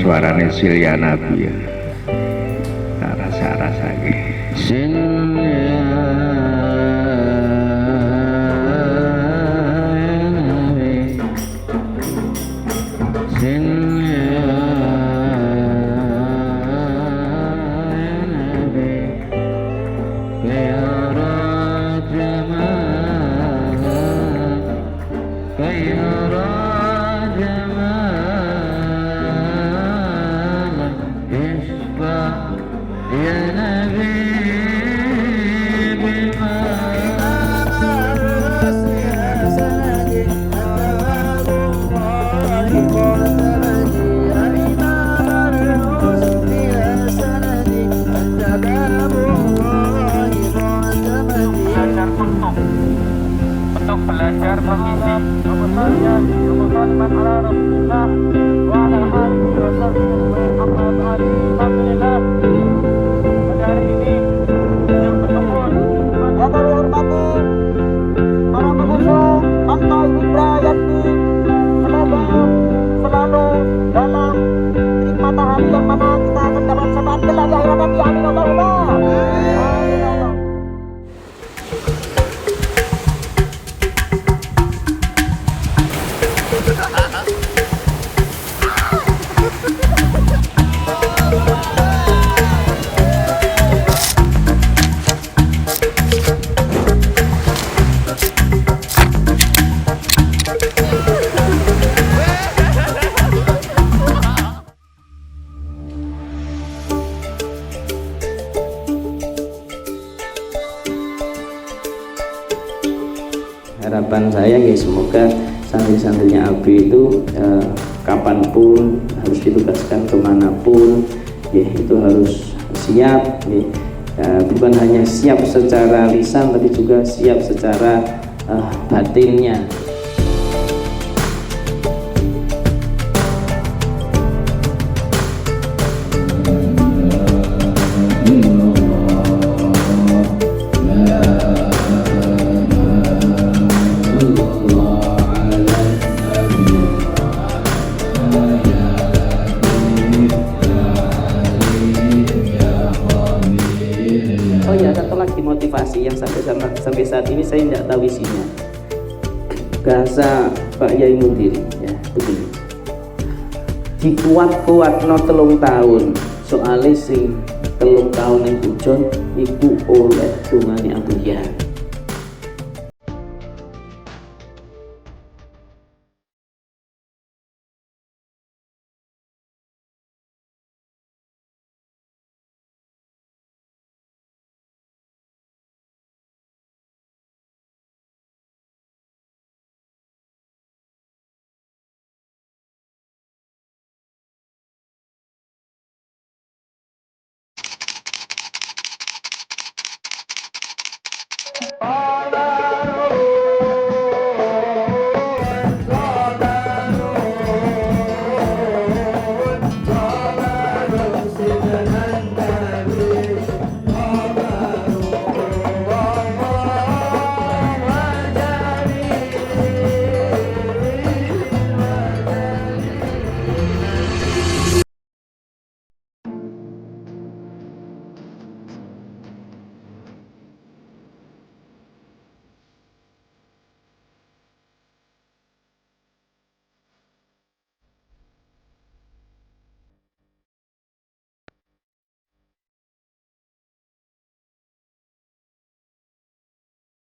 suarane Silya Nabi ya. Tak rasa-rasa untuk belajar mengisi kebenaran kalimat ala Rasulullah wa ala alihi wa sahbihi amma ba'd. Alhamdulillah pada hari ini yang berkumpul yang kami hormati para pengusung Pantai Indra Yanti, semoga selalu dalam nikmat hari yang mana kita akan dapat syafaat kelak di akhirat nanti. Amin Allahumma. Harapan saya ya semoga santri-santrinya Abi itu kapanpun harus ditugaskan kemanapun ya itu harus siap ya. Bukan hanya siap secara lisan tapi juga siap secara batinnya. Oh ya, satu lagi motivasi yang sampai saat ini saya tidak tahu isinya. Bahasa Pak Yai Mundir ya begini. Dikuat-kuat no 3 tahun soalnya sing 3 tahun yang bujon iku oleh dungane Abu Ya.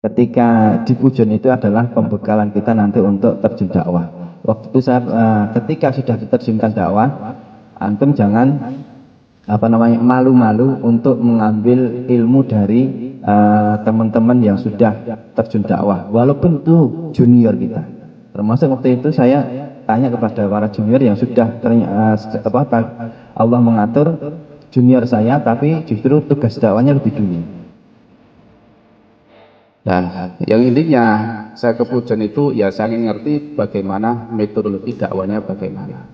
Ketika di pujon itu adalah pembekalan kita nanti untuk terjun dakwah. Waktu itu saya ketika sudah diterjunkan dakwah, antum jangan malu-malu untuk mengambil ilmu dari teman-teman yang sudah terjun dakwah, walaupun itu junior kita. Termasuk waktu itu saya tanya kepada para junior yang sudah Allah mengatur junior saya, tapi justru tugas dakwahnya lebih dulu. Dan yang intinya saya ke pujon itu ya saya ngerti bagaimana metodologi dakwanya bagaimana.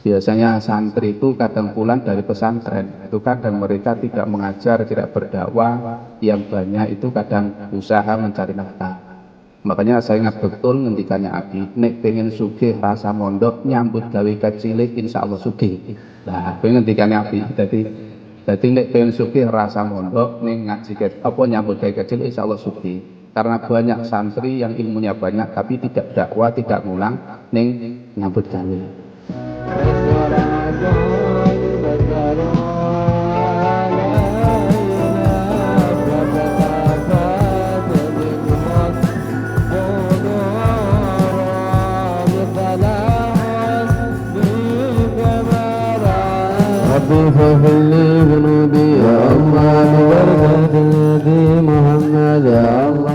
Biasanya santri itu kadang pulang dari pesantren itu kadang mereka tidak mengajar, tidak berdakwah, yang banyak itu kadang usaha mencari nafkah. Makanya saya ingat betul ngendikannya Abi, nek pengen sugih rasa mondok nyambut gawe kecilik insyaallah sugih. Nah, pengen ngendikannya Abi. Jadi nek pengen sugih rasa mondok ning ngaji apa nyambut gawe kecilik insyaallah sugih. Karena banyak santri yang ilmunya banyak tapi tidak dakwah, tidak ngulang ning nyambut gawe. ربي فاغفر لي ذنوبي يا الله ببركة النبي محمد يا الله.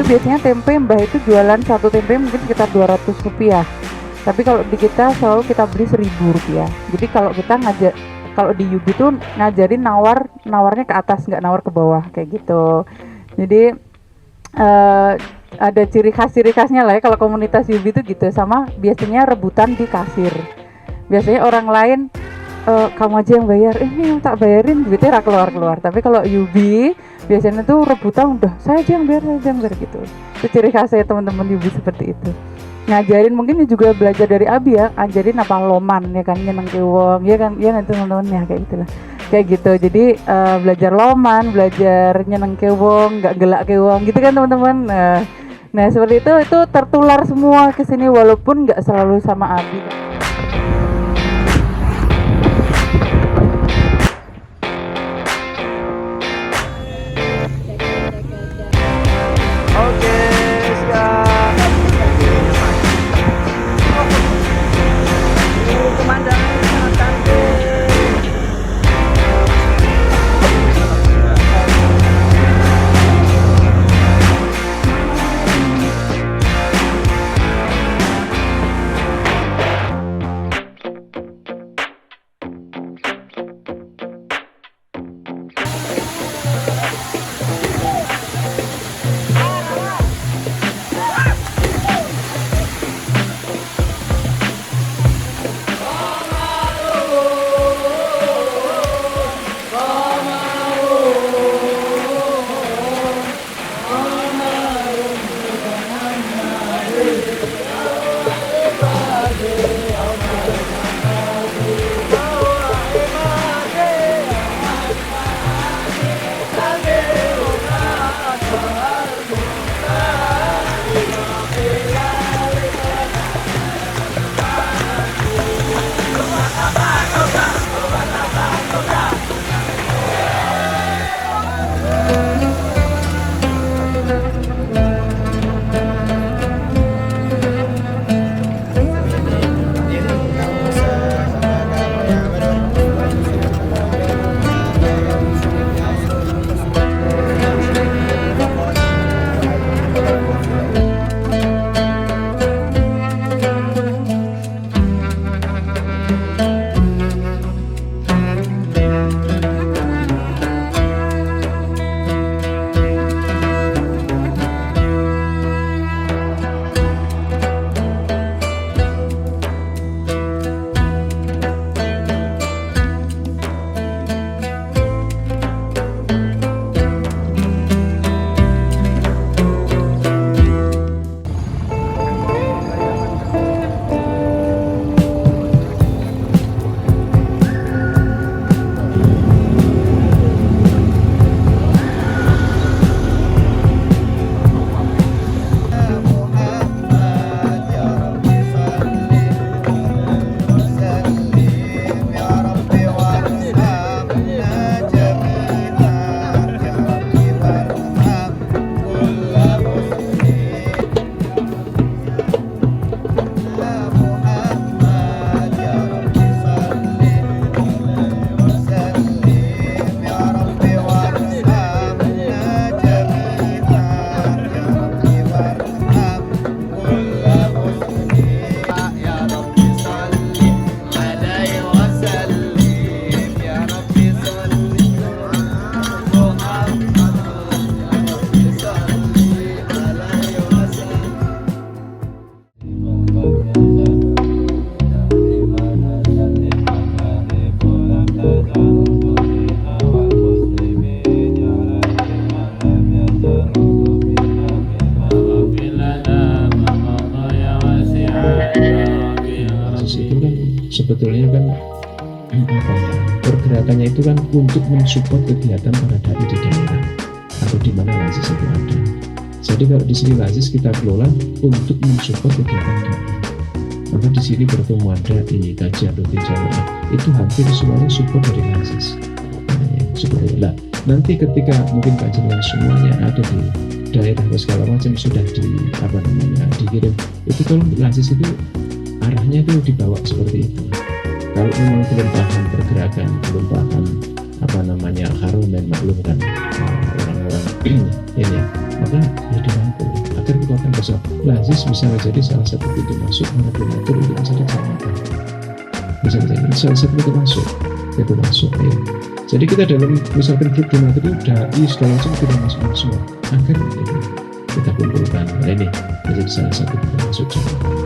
Biasanya tempe Mbah itu jualan satu tempe mungkin sekitar 200 rupiah, tapi kalau di kita selalu kita beli 1000 rupiah. Jadi kalau kita kalau di Yubi tuh ngajarin nawarnya ke atas, nggak nawar ke bawah kayak gitu. Jadi ada ciri khasnya lah ya kalau komunitas Yubi itu gitu. Sama biasanya rebutan di kasir, biasanya orang lain kamu aja yang bayar, ini yang tak bayarin duitnya keluar. Tapi kalau Yubi biasanya tuh rebutan udah saya aja yang bayar gitu. Itu ciri khasnya teman-teman Yubi seperti itu. Ngajarin mungkin juga belajar dari Abi ya, ajarin apa loman ya kan, nyeneng ke wong ya kan, ya nanti teman-teman ya kayak gitulah. Kayak gitu. Jadi belajar loman, belajar nyeneng ke wong, nggak gelak ke wong gitu kan teman-teman. Nah seperti itu tertular semua ke sini walaupun nggak selalu sama Abi. sebetulnya kan apa ya, pergerakannya itu kan untuk mensupport kegiatan para dai di daerah atau di mana lazis itu ada. Jadi kalau di sini lazis kita kelola untuk mensupport kegiatan dai. Maka di sini pertemuan dai, kajian rutin jamaah itu hampir semuanya support dari lazis. Seperti itu. Nanti ketika mungkin kajian semuanya ada di daerah atau segala macam sudah dikirim, itu kalau lazis itu arahnya itu dibawa seperti itu. Kalau memang belum paham pergerakan, belum paham haromen maklumkan orang-orang ini, maka ya dirangkul agar kekuatan besar lazis bisa menjadi salah satu pintu masuk manipulator untuk mencari jamaah. Bisa menjadi salah satu pintu masuk ya. Jadi kita dalam misalkan grup donatur itu dai segala macam kita masukkan semua agar kita kumpulkan. Nah ini menjadi salah satu pintu masuk jamaah.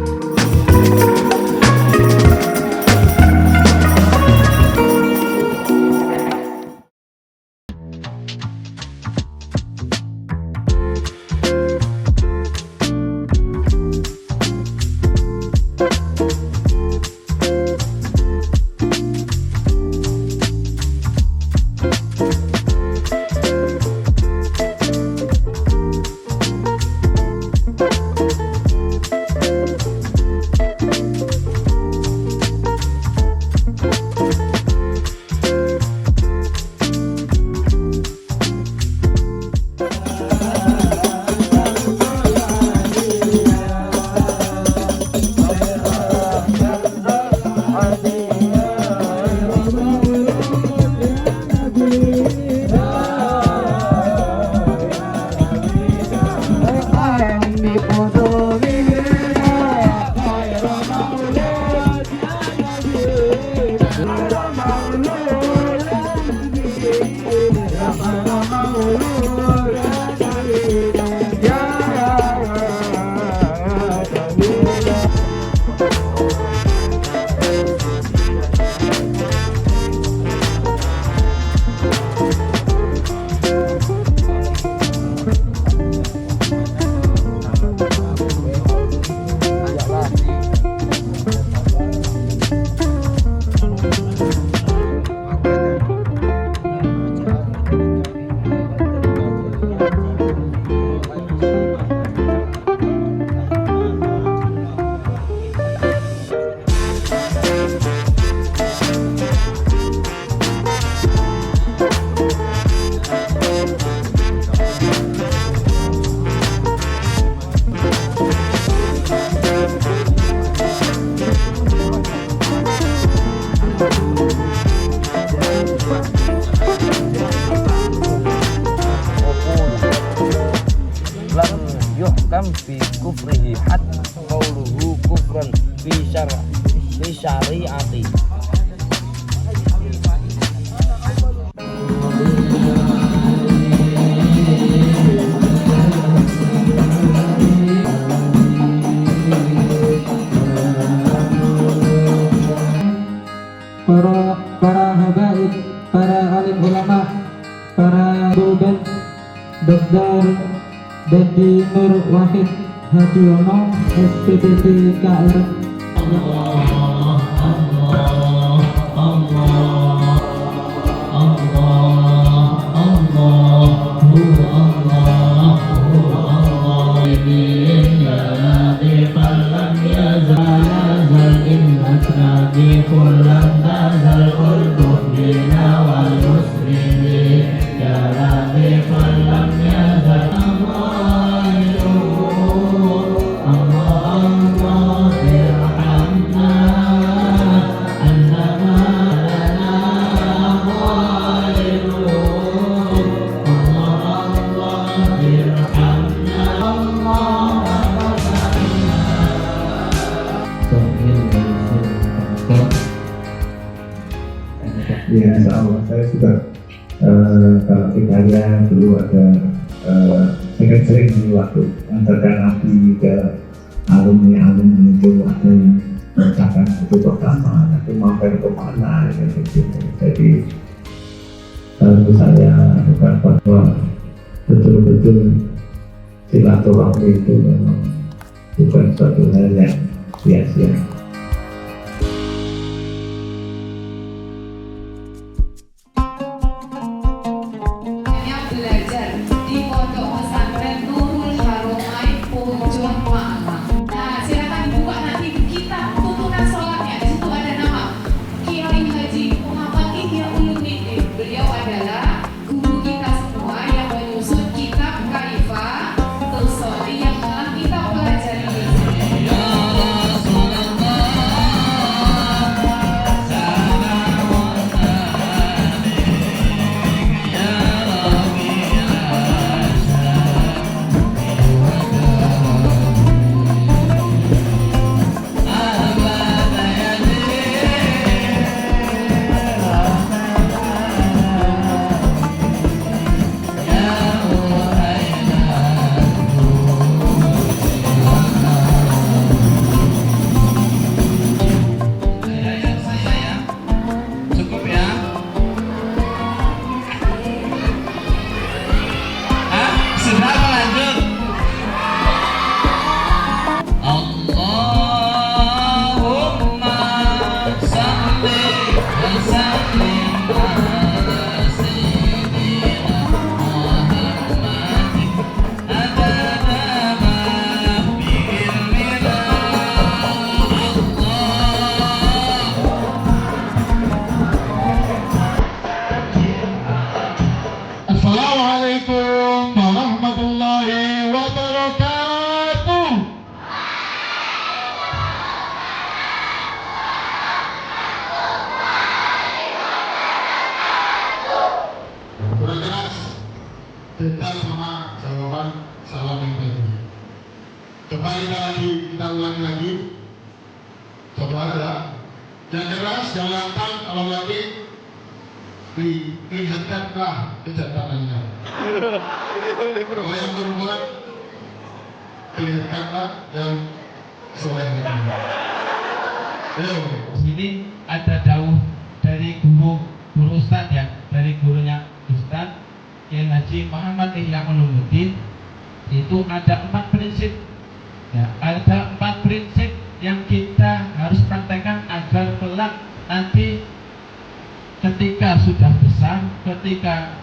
fi kufrihi hatta qawluhu kufran fi syari'ati. Para habaib, para alim ulama, para dosen, Dr. Dedi Nur Wahid Hadiono, SPDD KR. Ya, insya-Allah saya sudah kalau kita lihat dulu ada saya sering dulu waktu antarkan nabi ke alumni itu ada yang mencapai itu pertama itu mampir kemana gitu. Jadi lalu saya bukan bahwa betul-betul silaturahmi itu memang bukan suatu hal yang sia-sia. sama jawaban salam yang tadi. Coba kita ulangi lagi. Coba ya. Yang keras jangan lantang, kalau lagi lihatkanlah kejahatannya. Kalau yang berbuat lihatkanlah yang solehnya. Ini ada dawuh dari guru Ustadz ya, dari gurunya Ustadz Kiai Haji Muhammad Ihya Ulumuddin. Itu ada 4 prinsip ya, ada 4 prinsip yang kita harus praktekkan agar kelak nanti ketika sudah besar, ketika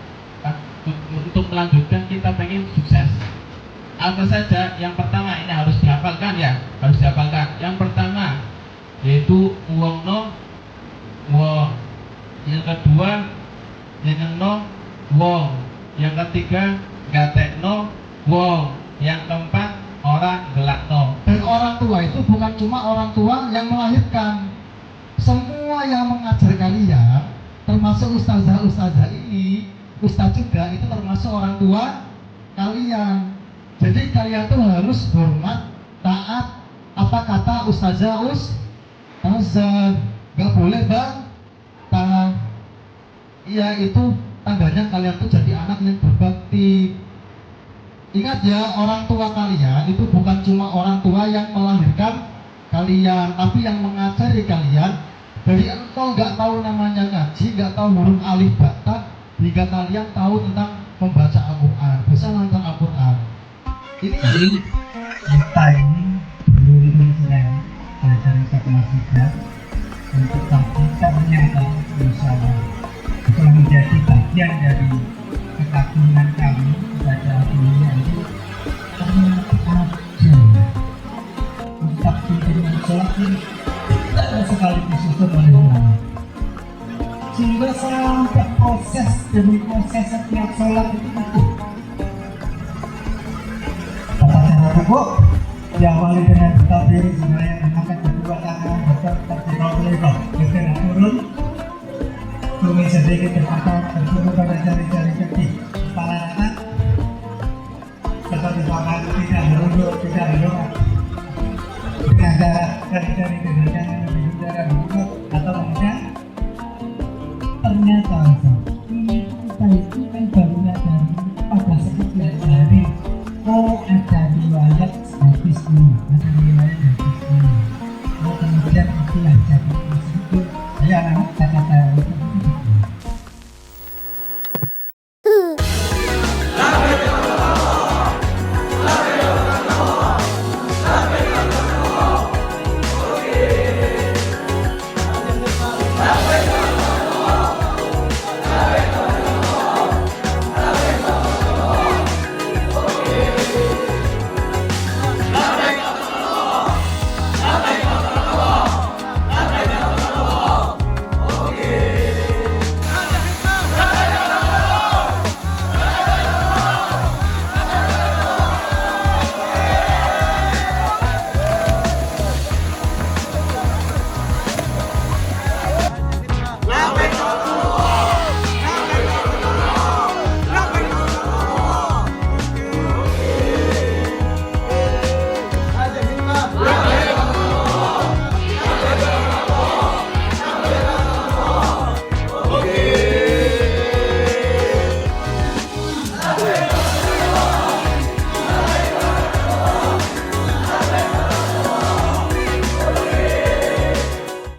untuk melanjutkan kita pengen sukses. Apa saja? Yang pertama ini harus dihafalkan ya, harus dihafalkan. Yang pertama yaitu wongno wong. Yang kedua nyenengno wong. Yang ketiga gatekno wong. Yang keempat orang gelakno. Dan orang tua itu bukan cuma orang tua yang melahirkan. Semua yang mengajar kalian, termasuk ustazah ini, ustaz juga itu termasuk orang tua kalian. Jadi kalian tuh harus hormat, taat apa kata ustazah gak boleh bantah. Iya, itu tandanya kalian tuh jadi anak yang berbakti. Ingat ya, orang tua kalian itu bukan cuma orang tua yang melahirkan kalian, tapi yang mengajari kalian. Dari engkau nggak tahu namanya ngaji, nggak tahu huruf alif bata, hingga kalian tahu tentang membaca Al-Quran, bisa nonton Al-Quran. Ini kita ini beruntung sekali belajar matematika untuk tapi ternyata bisa menjadi bagian dari kekaguman kami pada dunia ini. Ternyata ada untuk pimpin sholat ini tidak sekali disusun oleh ulama, sehingga sampai proses demi proses setiap sholat itu tata cara rukuk diawali dengan takbir sebenarnya mengangkat kedua tangan bertakbir lebar bergerak turun, tumis sedikit terangkat tertutup pada jari-jari kaki, kepala rata seperti tangan tidak berunduk, tidak berdoa dengan jarak jari-jari dengan